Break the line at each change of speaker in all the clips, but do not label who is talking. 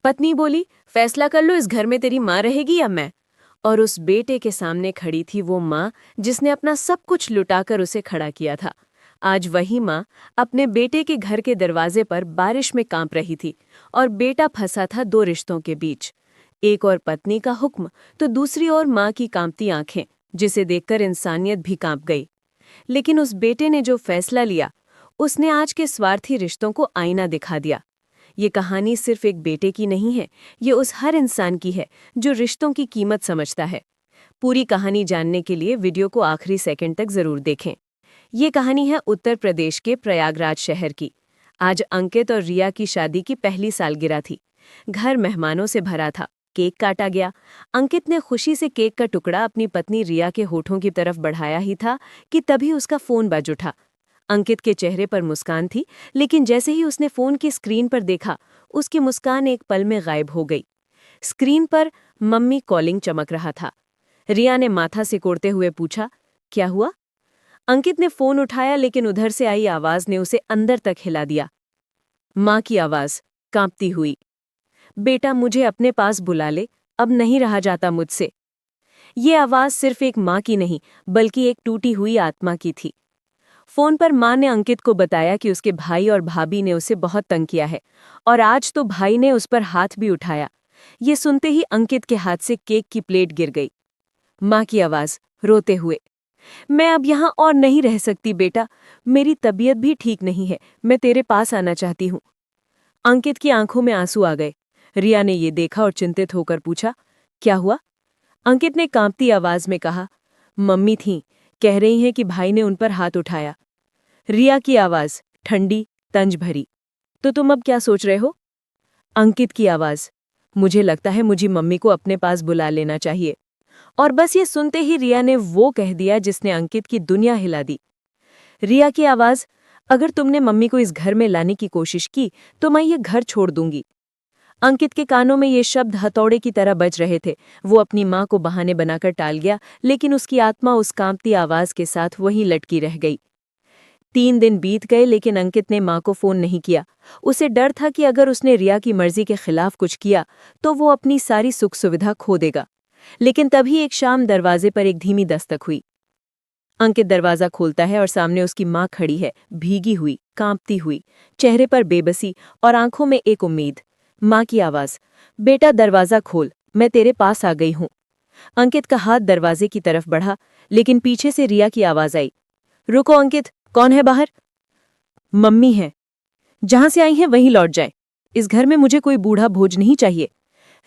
पत्नी बोली, फैसला कर लो, इस घर में तेरी माँ रहेगी या मैं। और उस बेटे के सामने खड़ी थी वो माँ जिसने अपना सब कुछ लुटाकर उसे खड़ा किया था। आज वही माँ अपने बेटे के घर के दरवाजे पर बारिश में कांप रही थी और बेटा फंसा था दो रिश्तों के बीच। एक और पत्नी का हुक्म तो दूसरी ओर माँ की कांपती आंखें, जिसे देखकर इंसानियत भी कांप गई। लेकिन उस बेटे ने जो फैसला लिया, उसने आज के स्वार्थी रिश्तों को आईना दिखा दिया। ये कहानी सिर्फ एक बेटे की नहीं है, ये उस हर इंसान की है जो रिश्तों की कीमत समझता है। पूरी कहानी जानने के लिए वीडियो को आखिरी सेकंड तक जरूर देखें। ये कहानी है उत्तर प्रदेश के प्रयागराज शहर की। आज अंकित और रिया की शादी की पहली सालगिरह थी। घर मेहमानों से भरा था। केक काटा गया। अंकित ने खुशी से केक का टुकड़ा अपनी पत्नी रिया के होठों की तरफ बढ़ाया ही था कि तभी उसका फोन बज उठा। अंकित के चेहरे पर मुस्कान थी, लेकिन जैसे ही उसने फोन की स्क्रीन पर देखा, उसकी मुस्कान एक पल में गायब हो गई। स्क्रीन पर मम्मी कॉलिंग चमक रहा था। रिया ने माथा सिकोड़ते हुए पूछा, क्या हुआ? अंकित ने फोन उठाया, लेकिन उधर से आई आवाज ने उसे अंदर तक हिला दिया। माँ की आवाज, कांपती हुई, बेटा मुझे अपने पास बुला ले, अब नहीं रहा जाता मुझसे। ये आवाज सिर्फ एक माँ की नहीं, बल्कि एक टूटी हुई आत्मा की थी। फोन पर माँ ने अंकित को बताया कि उसके भाई और भाभी ने उसे बहुत तंग किया है और आज तो भाई ने उस पर हाथ भी उठाया। ये सुनते ही अंकित के हाथ से केक की प्लेट गिर गई। माँ की आवाज, रोते हुए, मैं अब यहाँ और नहीं रह सकती बेटा, मेरी तबीयत भी ठीक नहीं है, मैं तेरे पास आना चाहती हूँ। अंकित की आंखों में आंसू आ गए। रिया ने ये देखा और चिंतित होकर पूछा, क्या हुआ? अंकित ने कांपती आवाज में कहा, मम्मी थीं, कह रही हैं कि भाई ने उन पर हाथ उठाया। रिया की आवाज, ठंडी, तंज भरी, तो तुम अब क्या सोच रहे हो? अंकित की आवाज, मुझे लगता है मुझे मम्मी को अपने पास बुला लेना चाहिए। और बस ये सुनते ही रिया ने वो कह दिया जिसने अंकित की दुनिया हिला दी। रिया की आवाज, अगर तुमने मम्मी को इस घर में लाने की कोशिश की तो मैं ये घर छोड़ दूंगी। अंकित के कानों में ये शब्द हथौड़े की तरह बज रहे थे। वो अपनी माँ को बहाने बनाकर टाल गया, लेकिन उसकी आत्मा उस कांपती आवाज के साथ वहीं लटकी रह गई। 3 दिन बीत गए, लेकिन अंकित ने माँ को फोन नहीं किया। उसे डर था कि अगर उसने रिया की मर्जी के खिलाफ कुछ किया तो वो अपनी सारी सुख सुविधा खो देगा। लेकिन तभी एक शाम दरवाजे पर एक धीमी दस्तक हुई। अंकित दरवाजा खोलता है और सामने उसकी माँ खड़ी है, भीगी हुई, कांपती हुई, चेहरे पर बेबसी और आंखों में एक उम्मीद। माँ की आवाज, बेटा दरवाजा खोल, मैं तेरे पास आ गई हूँ। अंकित का हाथ दरवाजे की तरफ बढ़ा, लेकिन पीछे से रिया की आवाज आई, रुको अंकित, कौन है बाहर? मम्मी है। जहां से आई हैं वहीं लौट जाए। इस घर में मुझे कोई बूढ़ा भोज नहीं चाहिए।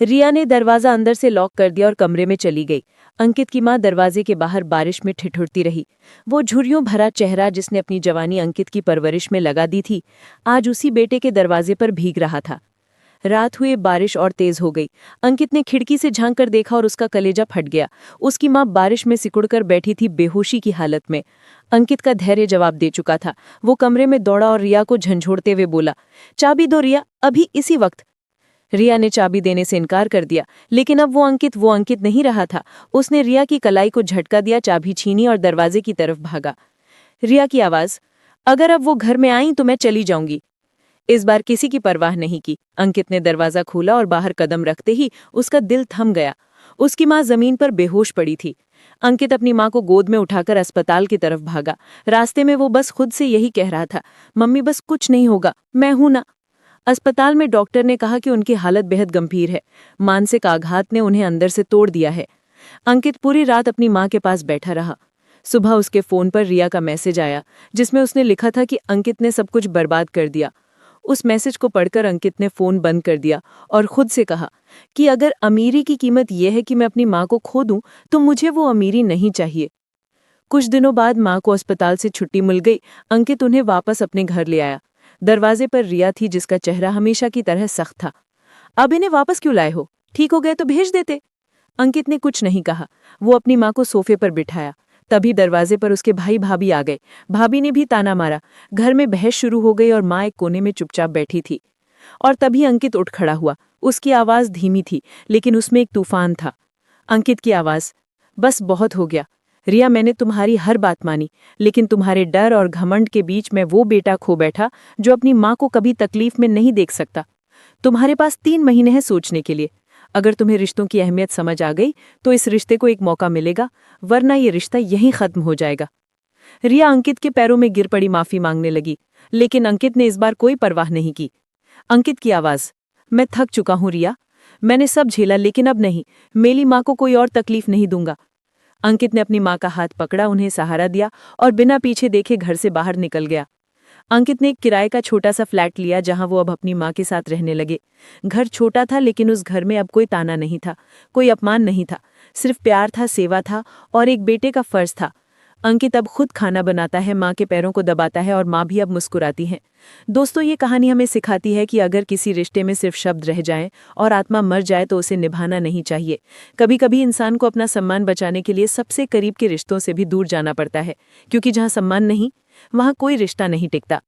रिया ने दरवाजा अंदर से लॉक कर दिया और कमरे में चली गई। अंकित की माँ दरवाजे के बाहर बारिश में ठिठुरती रही। वो झुर्रियों भरा चेहरा जिसने अपनी जवानी अंकित की परवरिश में लगा दी थी, आज उसी बेटे के दरवाजे पर भीग रहा था। रात हुए बारिश और तेज हो गई। अंकित ने खिड़की से झांक कर देखा और उसका कलेजा फट गया। उसकी माँ बारिश में सिकुड़कर बैठी थी, बेहोशी की हालत में। अंकित का धैर्य जवाब दे चुका था। वो कमरे में दौड़ा और रिया को झंझोड़ते हुए बोला, चाबी दो रिया, अभी इसी वक्त। रिया ने चाबी देने से इनकार कर दिया, लेकिन अब वो अंकित नहीं रहा था। उसने रिया की कलाई को झटका दिया, चाबी छीनी और दरवाजे की तरफ भागा। रिया की आवाज, अगर अब वो घर में आई तो मैं चली जाऊंगी। इस बार किसी की परवाह नहीं की। अंकित ने दरवाजा खोला और बाहर कदम रखते ही उसका दिल थम गया। उसकी माँ जमीन पर बेहोश पड़ी थी। अंकित अपनी माँ को गोद में उठाकर अस्पताल की तरफ भागा। रास्ते में वो बस खुद से यही कह रहा था, मम्मी बस कुछ नहीं होगा, मैं हूं ना। अस्पताल में डॉक्टर ने कहा कि उनकी हालत बेहद गंभीर है। मानसिक आघात ने उन्हें अंदर से तोड़ दिया है। अंकित पूरी रात अपनी माँ के पास बैठा रहा। सुबह उसके फोन पर रिया का मैसेज आया, जिसमें उसने लिखा था कि अंकित ने सब कुछ बर्बाद कर दिया। उस मैसेज को पढ़कर अंकित ने फोन बंद कर दिया और खुद से कहा कि अगर अमीरी की कीमत यह है कि मैं अपनी माँ को खो दूं, तो मुझे वो अमीरी नहीं चाहिए। कुछ दिनों बाद माँ को अस्पताल से छुट्टी मिल गई। अंकित उन्हें वापस अपने घर ले आया। दरवाजे पर रिया थी, जिसका चेहरा हमेशा की तरह सख्त था। अब इन्हें वापस क्यों लाए हो? ठीक हो गए तो भेज देते। अंकित ने कुछ नहीं कहा। वो अपनी माँ को सोफे पर बिठाया। तभी दरवाजे पर उसके भाई भाभी आ गए। भाभी ने भी ताना मारा। घर में बहस शुरू हो गई और माँ एक कोने में चुपचाप बैठी थी। और तभी अंकित उठ खड़ा हुआ। उसकी आवाज धीमी थी, लेकिन उसमें एक तूफान था। अंकित की आवाज, बस बहुत हो गया रिया, मैंने तुम्हारी हर बात मानी, लेकिन तुम्हारे डर और घमंड के बीच में वो बेटा खो बैठा जो अपनी माँ को कभी तकलीफ में नहीं देख सकता।
तुम्हारे पास 3 महीने हैं सोचने के लिए। अगर तुम्हें रिश्तों की अहमियत समझ आ गई तो इस रिश्ते को एक मौका मिलेगा, वरना ये रिश्ता यहीं खत्म हो जाएगा। रिया अंकित के पैरों में गिर पड़ी माफी मांगने लगी, लेकिन अंकित ने इस बार कोई परवाह नहीं की। अंकित की आवाज, मैं थक चुका हूं रिया, मैंने सब झेला लेकिन अब नहीं, मेरी माँ को कोई और तकलीफ नहीं दूंगा। अंकित ने अपनी माँ का हाथ पकड़ा, उन्हें सहारा दिया और बिना पीछे देखे घर से बाहर निकल गया। अंकित ने एक किराए का छोटा सा फ्लैट लिया जहां वो अब अपनी माँ के साथ रहने लगे। घर छोटा था लेकिन उस घर में अब कोई ताना नहीं था, कोई अपमान नहीं था, सिर्फ प्यार था, सेवा था और एक बेटे का फर्ज था। अंकित अब खुद खाना बनाता है, माँ के पैरों को दबाता है और माँ भी अब मुस्कुराती है। दोस्तों, ये कहानी हमें सिखाती है कि अगर किसी रिश्ते में सिर्फ शब्द रह जाएं और आत्मा मर जाए तो उसे निभाना नहीं चाहिए। कभी कभी इंसान को अपना सम्मान बचाने के लिए सबसे करीब के रिश्तों से भी दूर जाना पड़ता है, क्योंकि जहाँ सम्मान नहीं, वहाँ कोई रिश्ता नहीं टिकता।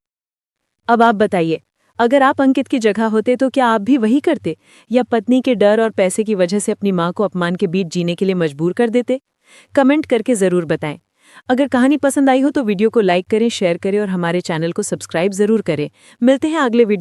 अब आप बताइए, अगर आप अंकित की जगह होते तो क्या आप भी वही करते, या पत्नी के डर और पैसे की वजह से अपनी माँ को अपमान के बीच जीने के लिए मजबूर कर देते? कमेंट करके ज़रूर बताएं। अगर कहानी पसंद आई हो तो वीडियो को लाइक करें, शेयर करें और हमारे चैनल को सब्सक्राइब ज़रूर करें। मिलते हैं अगले वीडियो